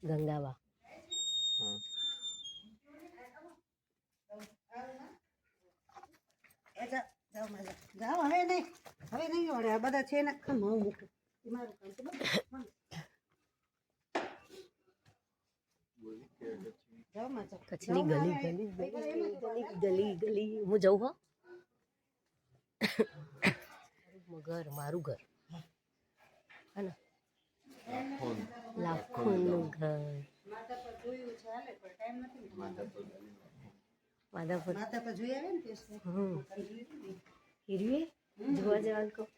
ગંગાવા જાઓ હવે નહીં વળે આ બધા છે ને ખમ મૂકું કચ્છની ગલી ગલી ગલી ગલી ગલી હું જઉં હો ઘર મારું ઘર હે ને લાખોનું ઘર માધા પર જોઈ આવે ને હીરવી જોવા જવાનું કહું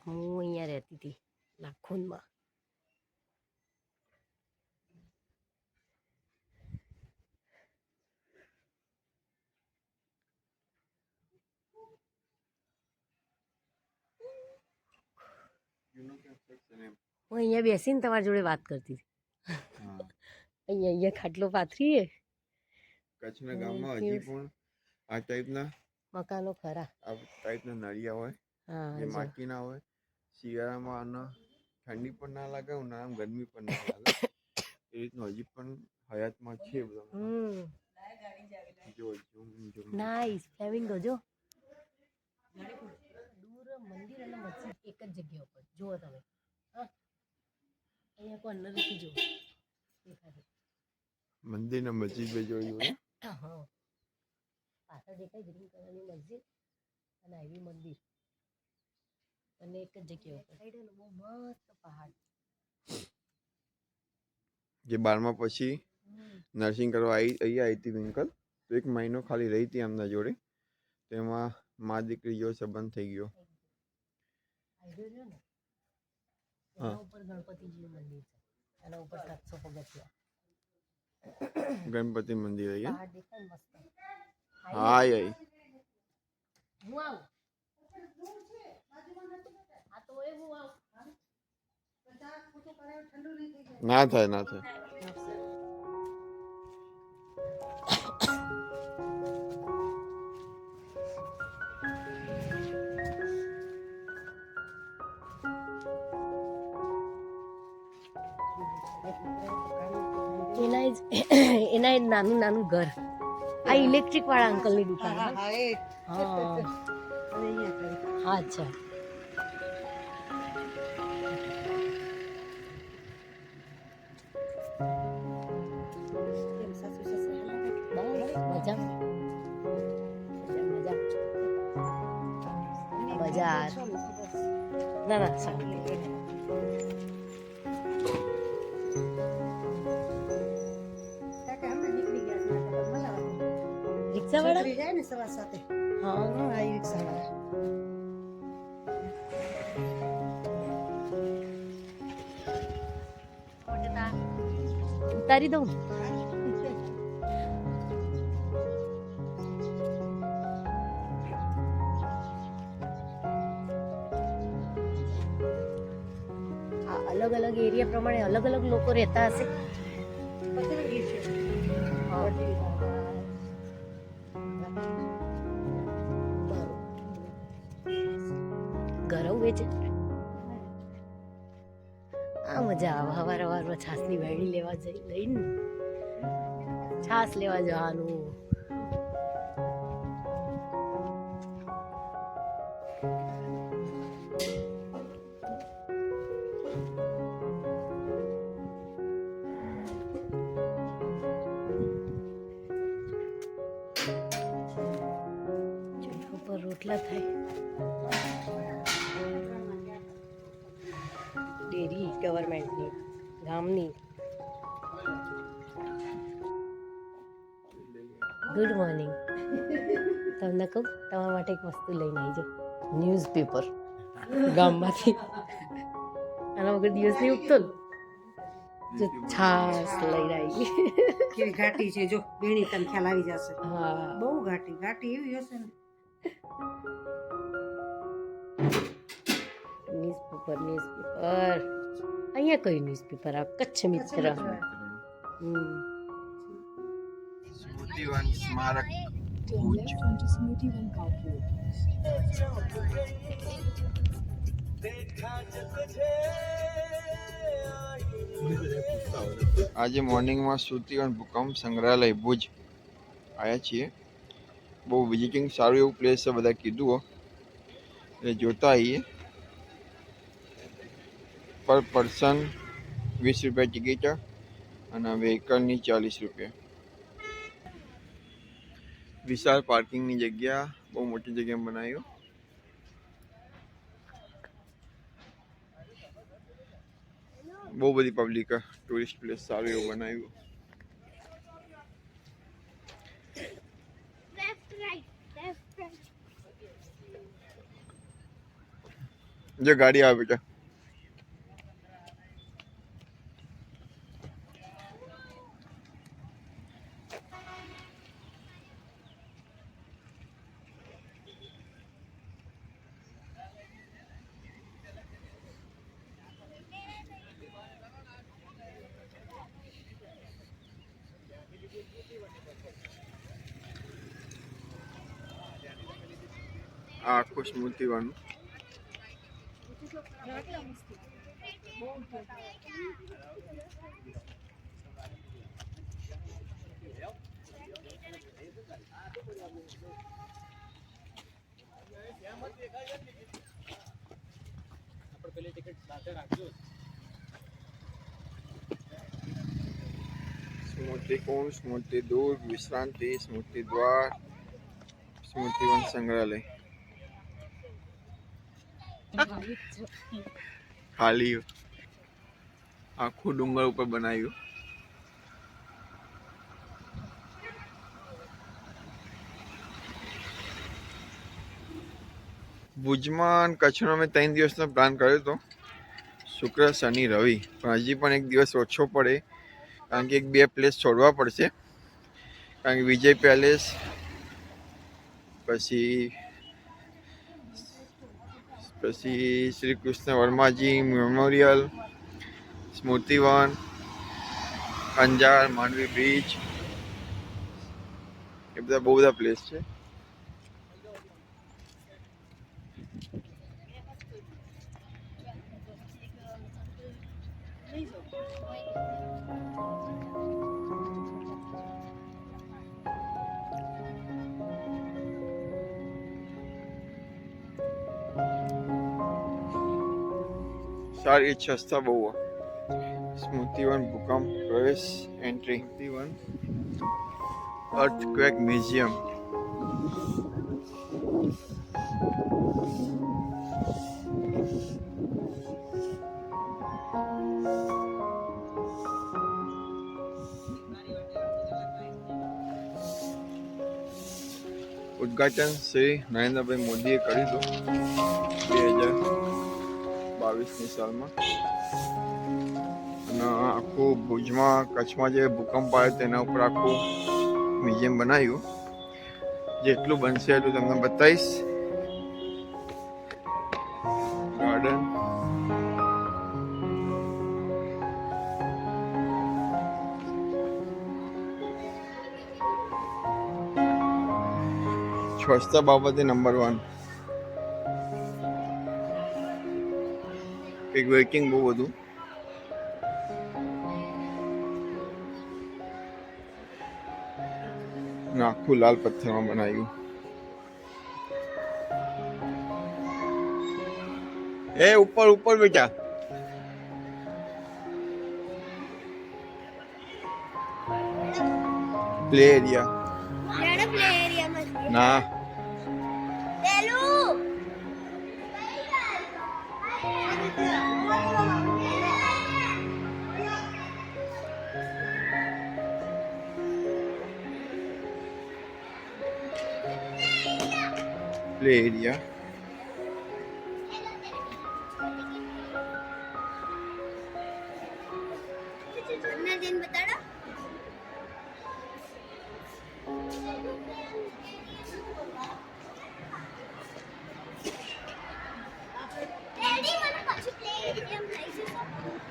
હું અહીંયા રહેતી હતી લાખોનમાં હું અહીંયા બેસીને તમારી જોડે વાત કરતી હતી અહીંયા ખાટલો પાથરીએ કચ્છના ગામમાં હજી પણ આ ટાઈપના મકાનો ખરા આ ટાઈપના નળિયા હોય જે માટીના હોય શિયાળામાં આના ઠંડી પણ ના લાગે ઉનાળામાં ગરમી પણ ના લાગે એ રીતનું હજી પણ હયાતમાં છે બધા જો નાઈસ ફ્લેમિંગો જો દૂર મંદિર અને મસ્જિદ એક જ જગ્યા ઉપર જુઓ તમે અહીંયા કોઈ અંદર નથી જો મંદિર ને મસ્જિદ બે જોયું હા પાછળ દેખાય ગ્રીન કલરની મસ્જિદ અને આવી મંદિર અને એક જ જગ્યા ઉપર સાઈડ બહુ મસ્ત પહાડ જે 12મા પછી નર્સિંગ કરવા અહીંયા આવી હતી વિંકલ તો 1 મહિનો ખાલી રહી હતી એમના જોડે તેમાં મા દીકરી જેવો સંબંધ થઈ ગયો એના ઉપર ગણપતિજીનું મંદિર છે એના ઉપર 700 પગથિયા ગણપતિ મંદિર અહીંયા પહાડ દેખાય મસ્ત હા યાર હું આવું આ તો એ હું આવું ના થાય ના થાય એના નાનું નાનું ઘર આ ઇલેક્ટ્રિક વાળા અંકલની દુકાન હા અચ્છા બજાર ના ના શાંતિ રિક્ષા વાળા જાય ને સવાર સાથે હા આ રિક્ષા વાળા ઉતારી દઉં અલગ અલગ એરિયા પ્રમાણે અલગ અલગ લોકો રહેતા હશે ઘરો વેચે આ મજા આવે હવારમાં છાસની વેણી લેવા લઈને છાસ લેવા જવાનું રોટલા થાય ડેરી ગવર્મેન્ટની ગામની ગુડ મોર્નિંગ તમને કહું તમારા માટે એક વસ્તુ લઈને આવી જાઓ ન્યૂઝપેપર ગામમાંથી આના વગર દિવસ નહીં ઉગતો ને જો છાસ લઈને આવી કેવી ઘાટી છે જો બેણી તને ખ્યાલ આવી જશે હા બહુ ઘાટી એવી હશે ને ન્યૂઝપેપર અહીંયા કયું ન્યૂઝપેપર આ કચ્છ મિત્ર સ્મૃતિવન સ્મારક ભુજ. આજે મોર્નિંગમાં સ્મૃતિવન ભૂકંપ સંગ્રહાલય ભુજ આવ્યા છીએ. બહુ વિઝિટિંગ સારું એવું પ્લેસ છે, બધા કીધું હો એટલે જોતા આવીએ. પર પર્સન 20 રૂપિયા ટિકિટ અને વ્હીકલની 40 રૂપિયા. વિશાળ પાર્કિંગની જગ્યા, બહુ મોટી જગ્યા બનાવ્યું. બહુ બધી પબ્લિક, ટુરિસ્ટ પ્લેસ સારું એવું બનાવ્યું. જો ગાડી આવે બેટા. આ આખું સ્મૃતિવન. સ્મૃતિકુંજ, સ્મૃતિ દુર્ગ, વિશ્રાંતિ, સ્મૃતિ દ્વાર, સ્મૃતિવન સંગ્રહાલય. ખાલી આખું ડુંગર ઉપર બનાવ્યું. ભુજમાં કચ્છનો મેં 3 દિવસનો પ્લાન કર્યો હતો, શુક્ર, શનિ, રવિ, પણ હજી પણ એક દિવસ ઓછો પડે કારણ કે 1-2 પ્લેસ છોડવા પડશે. કારણ કે વિજય પેલેસ, પછી શ્રી કૃષ્ણ વર્માજી મેમોરિયલ, સ્મૃતિવન, અંજાર, માંડવી બીચ, એ બધા બહુ બધા પ્લેસ છે. સારી સસ્તા બહુ. સ્મૃતિવન ભૂકંપ પ્રવેશ એન્ટ્રી. Smritivan earthquake museum. ઉદ્ઘાટન શ્રી નરેન્દ્રભાઈ મોદીએ કર્યું હતું 2022ની સાલમાં. અને આખું ભુજમાં, કચ્છમાં જે ભૂકંપ આવ્યો તેના ઉપર આખું મ્યુઝિયમ બનાવ્યું. જેટલું બનશે એટલું તમને બતાવીશ. ગાર્ડન, સ્વચ્છતા બાબતે નંબર 1. એક વેઇટિંગ બહુ બધું. આખું લાલ પથ્થરમાં બનાવ્યું. એ ઉપર ઉપર બેટા. પ્લે એરિયા ના. प्ले एरिया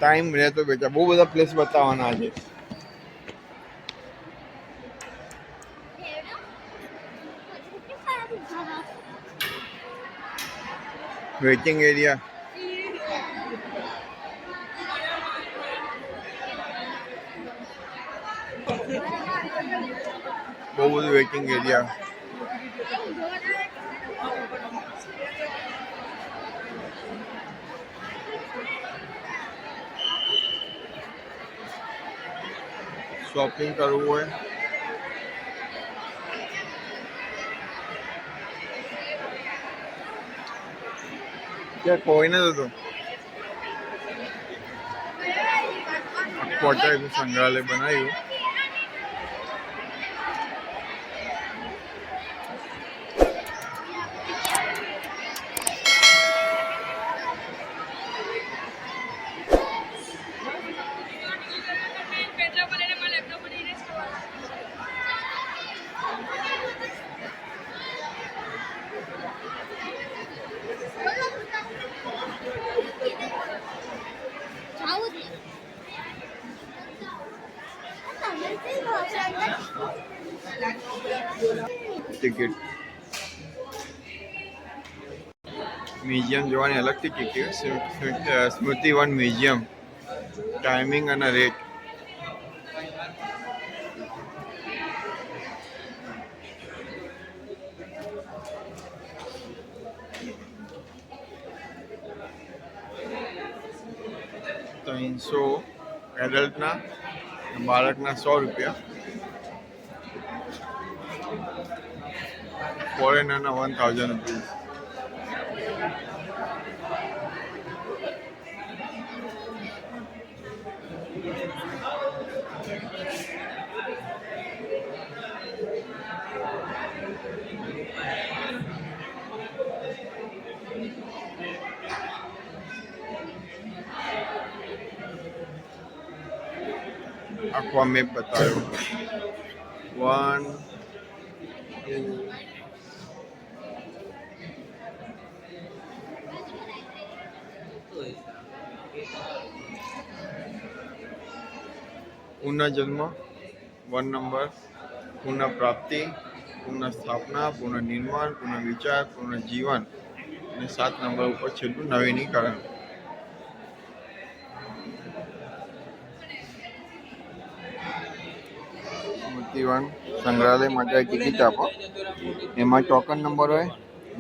ટાઈમ રહેતો બેટા, બહુ બધા પ્લેસ બતાવવાના આજે. વેઇટિંગ એરિયા, બહુ બધું વેઇટિંગ એરિયા. શોપિંગ કરવું હોય ત્યાં કોઈ નથી હતું. આખું અટારીનું સંગ્રહાલય બનાવ્યું. ટિકિટ, મ્યુઝિયમ જોવાની અલગથી ટિકિટ. સ્મૃતિવન મ્યુઝિયમ, ટાઈમિંગ અને રેટ. ₹300 એડલ્ટના, બાળકના ₹100. ફોરેનરના ₹1000. આખો મેપ બતાવ્યો. 1 2 પુનઃજન્મ 1 નંબર, પુનઃ પ્રાપ્તિ, પુનઃ સ્થાપના, પુનઃ નિર્માણ, પુનઃ વિચાર, પુનઃ જીવન, અને 7 નંબર ઉપર છેલ્લું નવીનીકરણ. સ્મૃતિવન સંગ્રહાલય માટે ટિકિટ આપો. એમાં ટોકન નંબર હોય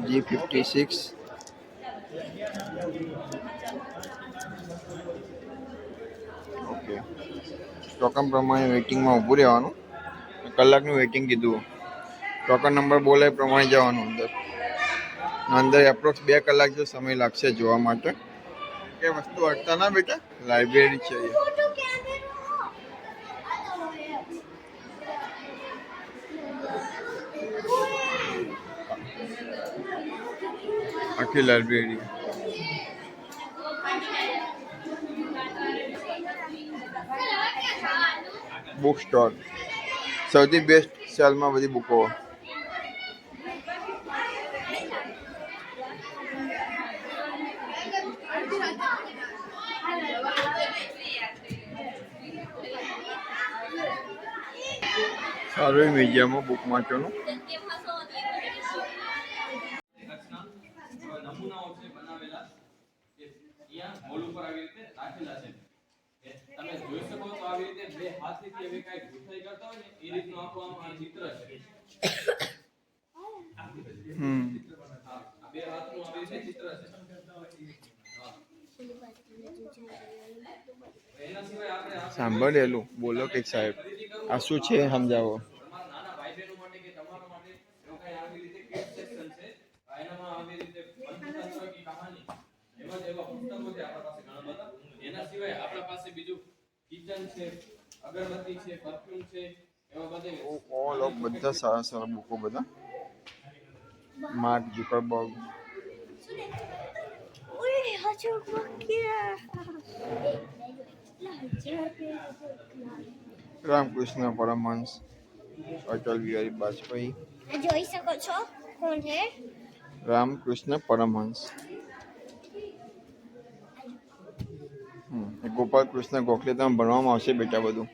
G56. ઓકે, ટોકન પ્રમાણે વેઇટિંગમાં ઊભું રહેવાનું. કલાકનું વેઇટિંગ કીધું. ટોકન નંબર બોલે એ પ્રમાણે જવાનું અંદર. અંદર એપ્રોક્સ 2 કલાક જેવો સમય લાગશે જોવા માટે. કે વસ્તુ અડતા ના બેટા, લાઇબ્રેરી છે અહીંયા. આખી લાઇબ્રેરી. બુક સ્ટોર, સૌથી બેસ્ટ સેલમાં બધી બુકો. સારું મ્યુઝિયમમાં બુક વાંચવાનું. નમૂનાઓ છે બનાવેલા કે અહીંયા હોલ ઉપર આવી રીતે રાખેલા છે. તમે જોઈ શકો તો આવી રીતે બે હાથથી એવી કઈ ગુથાઈ કરતા હોય ને એ રીતનું આખું આ ચિત્ર છે. આ બે હાથનું આવી રીતે ચિત્ર છે. એના સિવાય આપણે સાંભળેલું બોલો કે સાહેબ, આ શું છે સમજાવો. નાના ભાઈ બહેનો માટે કે તમારા માટે એવો કઈ આવી રીતે કિડ સેક્શન છે. એનામાં આવી રીતે પંચતંત્ર કી કહાની એવા પુસ્તકો છે આપણા પાસે ઘણા બધા. એના સિવાય આપણા પાસે બીજું કિચન છે, અગરબત્તી છે, પરફ્યુમ છે, એવા બધે ઓલ ઓફ બધા સારા સારા બુકો બધા. Mark Zuckerberg. રામકૃષ્ણ પરમહંસ, અટલ બિહારી વાજપેયી. જોઈ શકો છો કોણ છે? રામકૃષ્ણ પરમહંસ. ગોપાલ કૃષ્ણ ગોખલે તમે ભણવામાં આવશે બેટા બધું.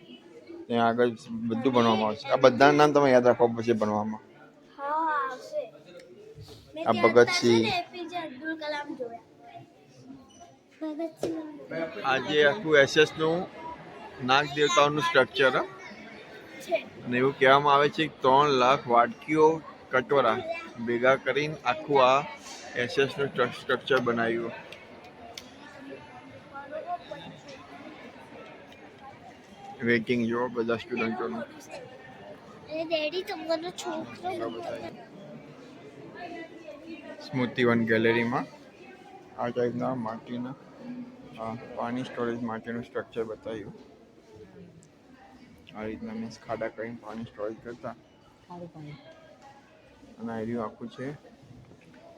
ત્યાં આગળ બધું ભણવામાં આવશે. આ બધાના નામ તમે યાદ રાખવા પડશે ભણવામાં. હા આવશે આ ભગતસિંહ. એપીજે અબ્દુલ કલામ જોયા ભગતસિંહ આજે આખું એસએસ નું નાગ દેવતાઓનું સ્ટ્રક્ચર છે અને એવું કહેવામાં આવે છે કે 3 લાખ વાટકીઓ કટોરા ભેગા કરીને આખું આ એસએસ નું સ્ટ્રક્ચર બનાવ્યું. વેઇટિંગ જો બધા સ્ટુડન્ટોનું. એ ડેડી તમારો છોકરો સ્મૃતિવન ગેલેરીમાં આ ટાઈપના માટીના પાણી સ્ટોરેજ માટેનું સ્ટ્રક્ચર બતાવ્યું. આ રીતના મીન્સ ખાડા કરીને પાણી સ્ટોરેજ કરતા. ખારું પાણી. અને આ રહ્યું આખું છે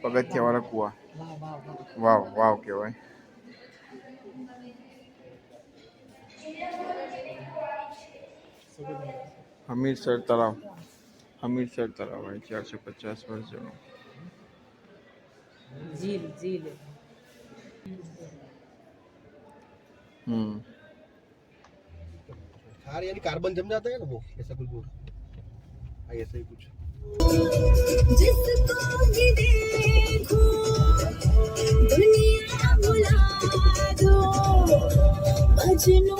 પગથિયાવાળા કુવા. વાહ વાહ વાહ. વાવ વાવ કહેવાય. હમીરસર તળાવ. હમીરસર તળાવ હોય 450 વર્ષ જૂનું. ઝીલ ઝીલ. खार यानी कार्बन जम जाता है ना वो ऐसा कुछ बोल ऐसा ही कुछ जिसको भी देखो दुनिया भुला दो मजनू